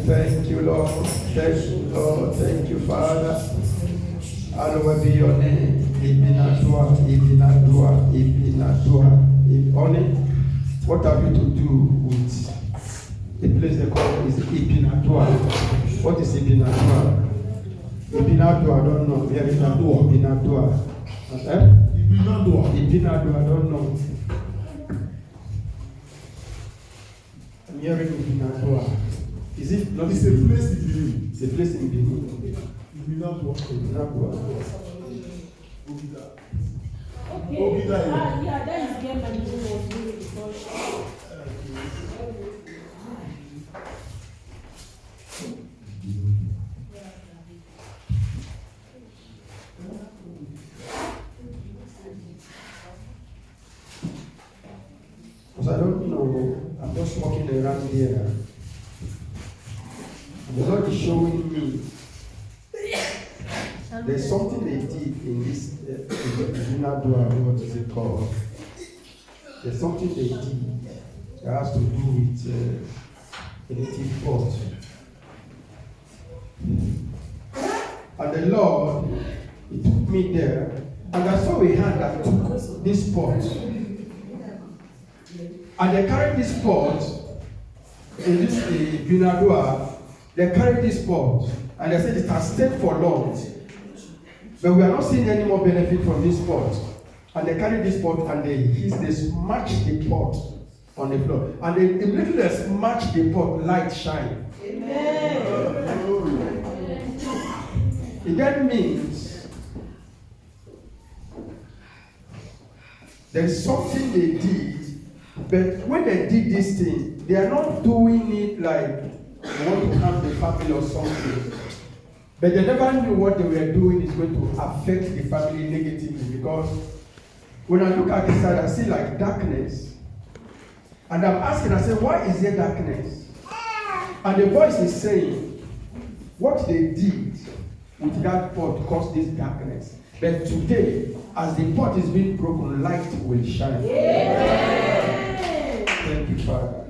Thank you, Lord. Thank you, Lord. Thank you, Father. Hallowed be your name. Ibinadua. Only, what have you to do with the place they call is Ibinadua? What is Ibinadua? Ibinadua, I don't know. Ibinadua. Ibinadua, I don't know. I'm hearing Ibinadua. Is it not? It's a place in Benin. It's a place in Benin. Ibinadua. Okay. Yeah, that is where my name was really before. Because I don't know. I'm just walking around here. The Lord is showing me there's something they did in this what is it called? There's something they did that has to do with a native pot. And the Lord, He took me there, and I saw a hand that took this pot. And they carried this pot in this Binadua. They carried this pot and they said it has stayed for long. But we are not seeing any more benefit from this pot. And they carried this pot and they smashed the pot on the floor. And they immediately smashed the pot, light shine. Amen. That means there's something they did, but when they did this thing, they are not doing it like they want to harm the family or something. But they never knew what they were doing is going to affect the family negatively. Because when I look at this side, I see like darkness. And I'm asking, I say, why is there darkness? And the voice is saying, what they did with that pot caused this darkness. But today, as the pot is being broken, light will shine. Yeah. Thank you, Father.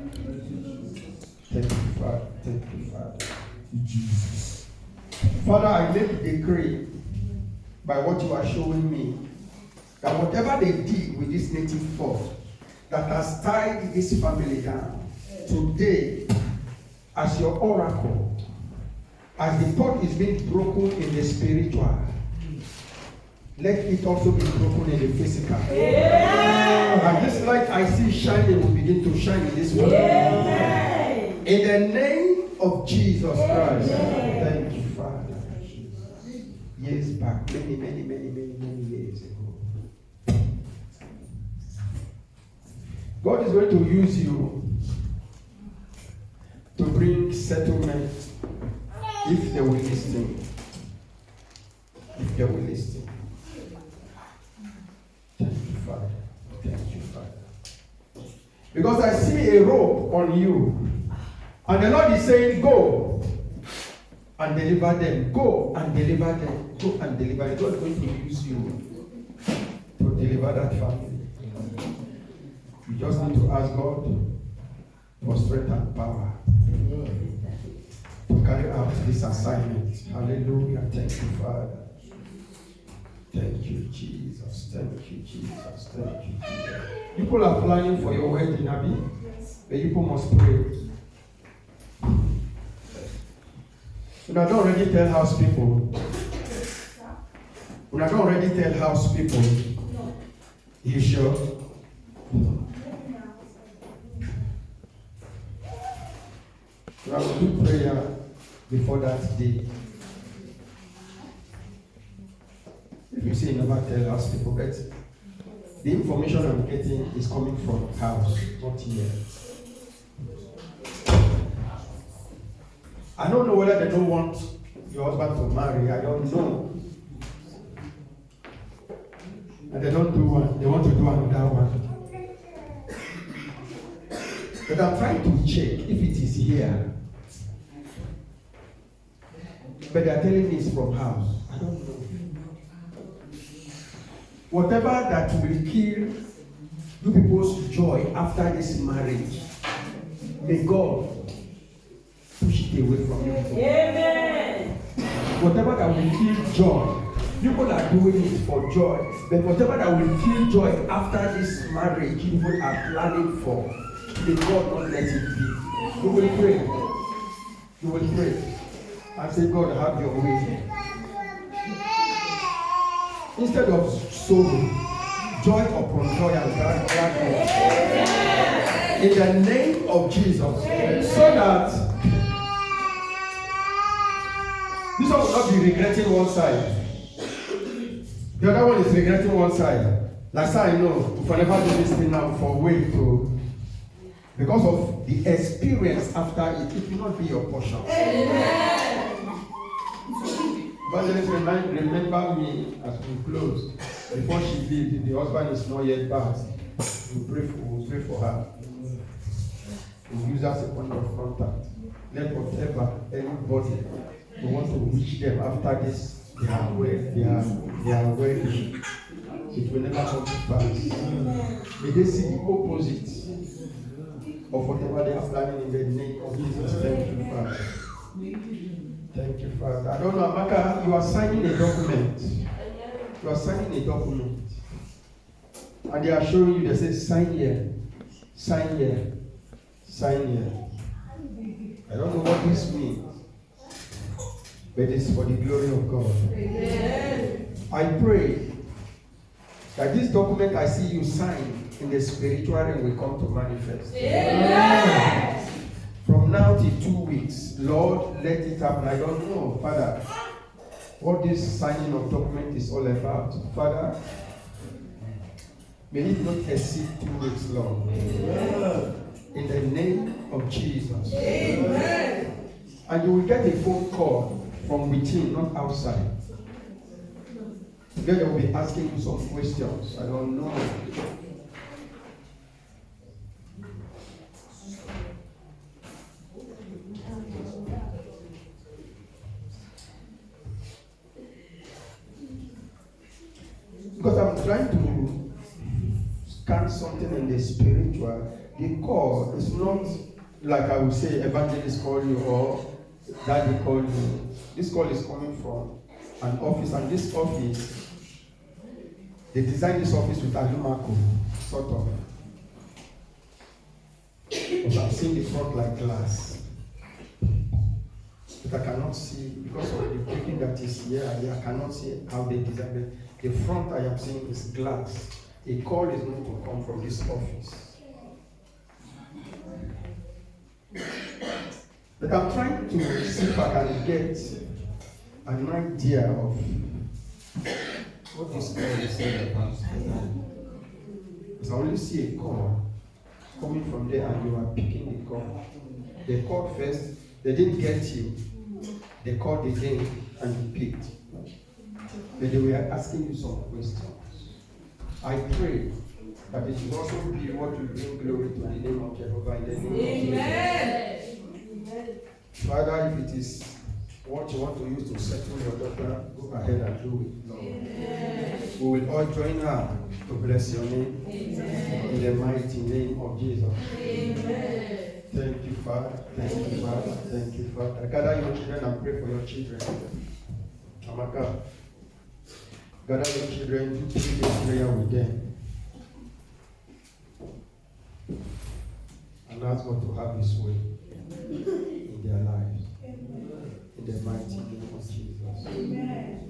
Thank you, Father. Thank you, Father. Jesus. Father, I make a decree by what you are showing me that whatever they did with this native pot that has tied this family down, today, as your oracle, as the pot is being broken in the spiritual, let it also be broken in the physical. Yeah. And this light I see shining will begin to shine in this world. Yeah. In the name of Jesus Christ. Yeah. Thank you, Father. Years back, many years ago. God is going to use you to bring settlement if they will listen. If they will listen. Thank you, Father. Thank you, Father. Because I see a rope on you. And the Lord is saying, go and deliver them. Go and deliver them. Go and deliver them. God is going to use you to deliver that family. You just need to ask God for strength and power to carry out this assignment. Hallelujah. Thank you, Father. Thank you, Jesus. Thank you, Jesus. Thank you, Jesus. People are planning for your wedding, Abby. But people must pray. When I don't already tell house people. When I don't already tell house people. You sure? I will do prayer before that day. If you say you never tell house people, but the information I'm getting is coming from house, not here. I don't know whether they don't want your husband to marry. I don't know. And they don't do one. They want to do another one. But I'm trying to check if it is here. But they are telling me it's from house. I don't know. Whatever that will kill you people's joy after this marriage, may God push it away from you. Amen. Whatever that will kill joy, people are doing it for joy. But whatever that will kill joy after this marriage, people are planning for, may God not let it be. You will pray. You will pray. And say, God, have your way. Instead of sorrow, joy upon joy and gladness. In the name of Jesus. So that this one will not be regretting one side. The other one is regretting one side. Like I know, if I never do this thing now for way to, because of the experience after it, it will not be your portion. Evangelist, remember me as we close. Before she leaves, if the husband is not yet back, we'll pray for her. We'll use her as a point of contact. Let whatever anybody who wants to reach them after this, they are wedding. It will never come to pass. May they see the opposite of whatever they are planning in the name of Jesus. Thank you, Father. Thank you, Father. I don't know, Amaka, you are signing a document. You are signing a document. And they are showing you, they say, sign here, sign here, sign here. I don't know what this means. But it's for the glory of God. Amen. I pray that this document I see you sign in the spiritual realm will come to manifest. Amen. From now till 2 weeks, Lord, let it happen. I don't know, Father, what this signing of document is all about. Father, may it not exceed 2 weeks long. Amen. In the name of Jesus. Amen. And you will get a phone call from within, not outside. Then they will be asking you some questions. I don't know. Because I'm trying to scan something in the spiritual. The call is not like I would say evangelist call you or daddy call you. This call is coming from an office, and this office, they designed this office with Alumako, sort of. But I've seen the front like glass. But I cannot see, because of the breaking that is here, I cannot see how they designed it. The front I am seeing is glass. A call is going to come from this office. But I'm trying to see if I can get an idea of what this call is saying about. Because I only see a call coming from there and you are picking the call. They called first, they didn't get you. They called again and you picked. But they were asking you some questions. I pray that it will also be what will bring glory to the name of Jehovah in the name of Jesus. Father, if it is what you want to use to settle your daughter, go ahead and do it, Lord. We will all join her to bless your name. In the mighty name of Jesus. Thank you, Father. Thank you, Father. Thank you, Father. Gather your children and pray for your children. Amaka, gather your children to pray this prayer with them. And ask God to have His way in their lives. In the mighty name of Jesus. Amen.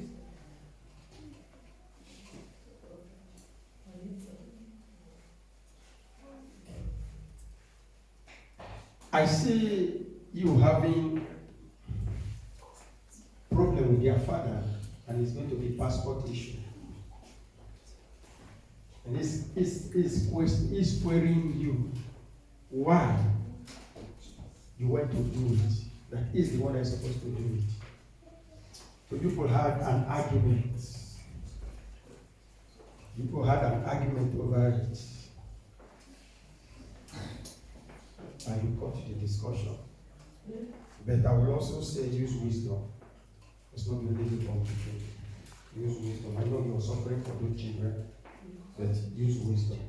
I see you having problem with your father, and it's going to be passport issue. And he's querying you why you went to do it. That is the one that's supposed to do it. So people had an argument. People had an argument over it. And you got to the discussion. But I will also say use wisdom. It's not really complicated. Use wisdom. I know you're suffering for those children, but use wisdom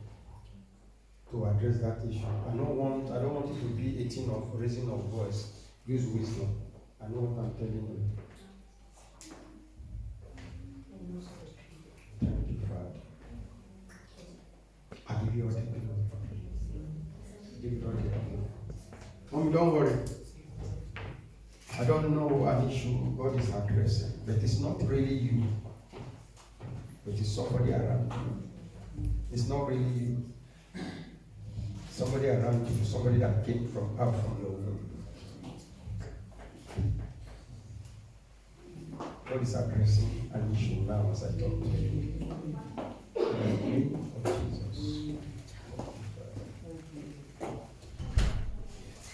to address that issue. I don't want it to be a thing of raising of voice. Use wisdom. I know what I'm telling you. Thank you, Father. I give you all the glory. Give you all the glory. Mommy, don't worry. I don't know an issue God is addressing, but it's not really you. But it's somebody around you. It's not really you. Somebody around you, somebody that came out from your womb. God is addressing an issue now as I talk to you. In the name of Jesus.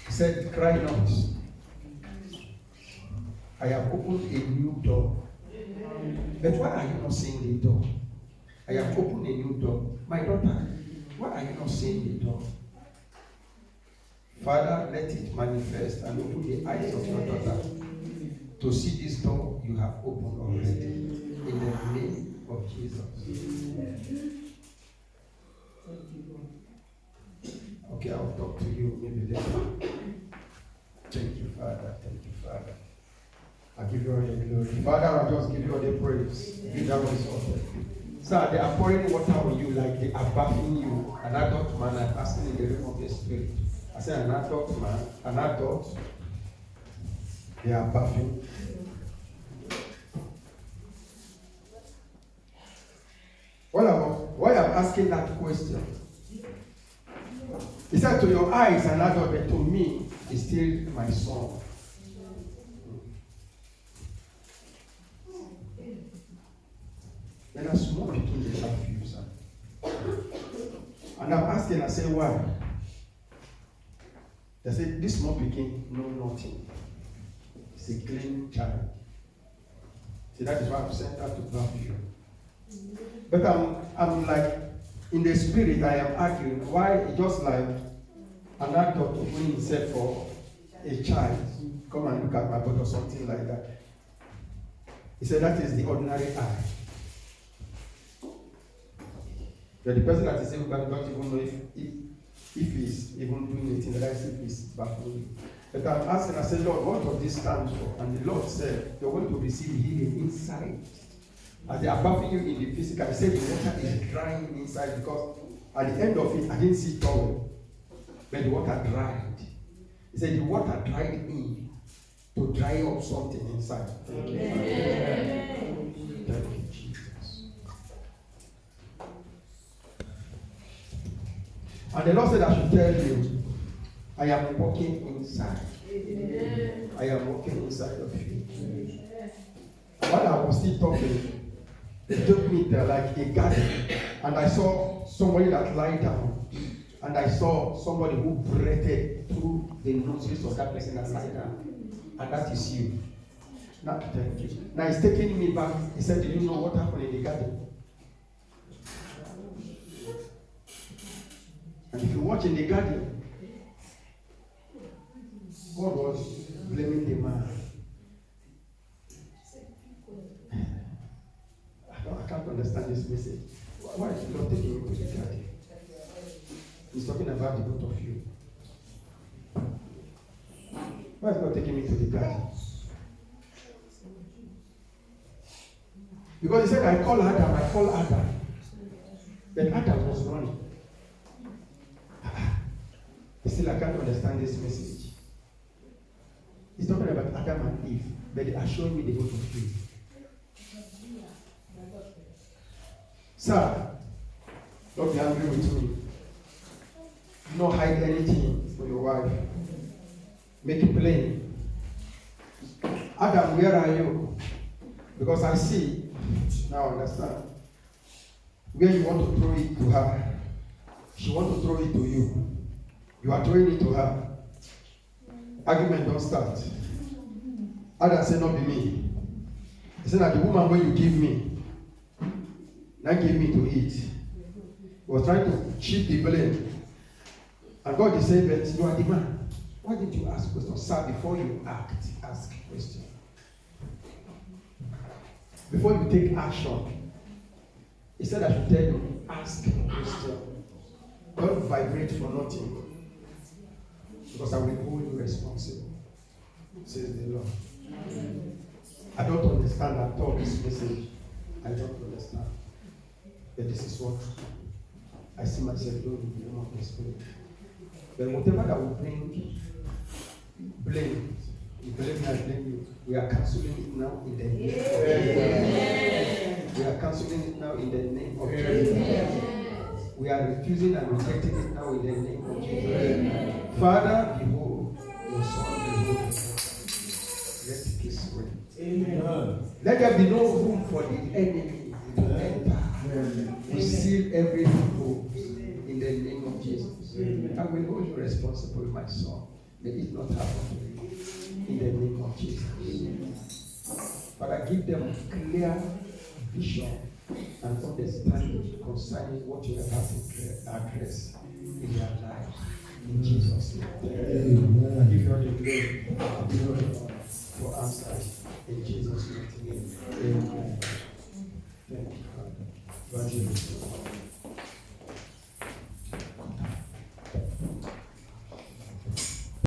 He said, cry not. I have opened a new door. But why are you not seeing the door? I have opened a new door. My daughter, why are you not seeing the door? Father, let it manifest and open the eyes of your daughter to see this door you have opened already. In the name of Jesus. Okay, I'll talk to you maybe later. Thank you, Father. Thank you, Father. I give you all the glory. Father, I just give you all the praise. Give that result. Sir, they are pouring water on you like they are bathing you. An adult man, I'm asking in the name of the Spirit. I said an adult man, an adult, they are bathing. Why I'm asking that question? He said to your eyes an adult, but to me, it's still my son. Then a small picking they have you, sir. And I'm asking, I say, why? They say, this small picking know nothing. It's a clean child. See, that is why I've sent her to grab you. But I'm like, in the spirit, I am arguing, why just like an adult opening himself for a child, come and look at my body or something like that. He said, that is the ordinary eye. But the person that is saying that don't even know if he's even doing anything, that is if he's baffling. But I'm asking, I said, Lord, what does this stand for? And the Lord said, you're going to receive healing inside. As they are bathing you in the physical, he said the water is drying inside because at the end of it, I didn't see towel, but the water dried. He said the water dried in to dry up something inside. Amen. Thank you, Jesus. And the Lord said, I should tell you, I am walking inside. Amen. I am walking inside of you. While I was still talking, they took me there like a garden, and I saw somebody that lied down, and I saw somebody who breathed through the nostrils of that person that lied down, and that is you. Now, thank you. Now he's taking me back. He said, do you know what happened in the garden? And if you watch in the garden, God was blaming the man. I can't understand this message. Why is the Lord taking me to the garden? He's talking about the both of you. Why is God taking me to the garden? Because he said, I call Adam. Then Adam was running. Still, I can't understand this message. He's talking about Adam and Eve, but they are showing me the both of you. Sir, don't be angry with me. Do not hide anything for your wife. Make it plain. Adam, where are you? Because I see, now understand, where you want to throw it to her. She wants to throw it to you. You are throwing it to her. Argument don't start. Adam said, not be me. He said that the woman when you give me, now give me to eat. He was trying to shift the blame. And God is saying, but you are the man. Why did you ask questions? Sir, before you act, ask questions. Before you take action, he said I should tell you, ask questions. Don't vibrate for nothing. Because I will hold you responsible, says the Lord. I don't understand at all this message. I don't understand. But this is what I see myself doing in the name of the Spirit. But whatever that will bring blame, you blame me, I blame you. We are cancelling it now in the name of Jesus. We are cancelling it now in the name of Jesus. We are refusing and rejecting it now in the name of Jesus. Father, behold your son, behold your son. Let peace reign. Amen. Let there be no room for the enemy to enter. We seal every loophole in the name of Jesus. I will hold you responsible, my son. May it not happen to you. In the name of Jesus. Father, give them clear vision and understanding concerning what you have to address in their lives. In Jesus' name. I give you all the glory. I give you all the honor for answers. In Jesus' name. Amen. Thank you, Father.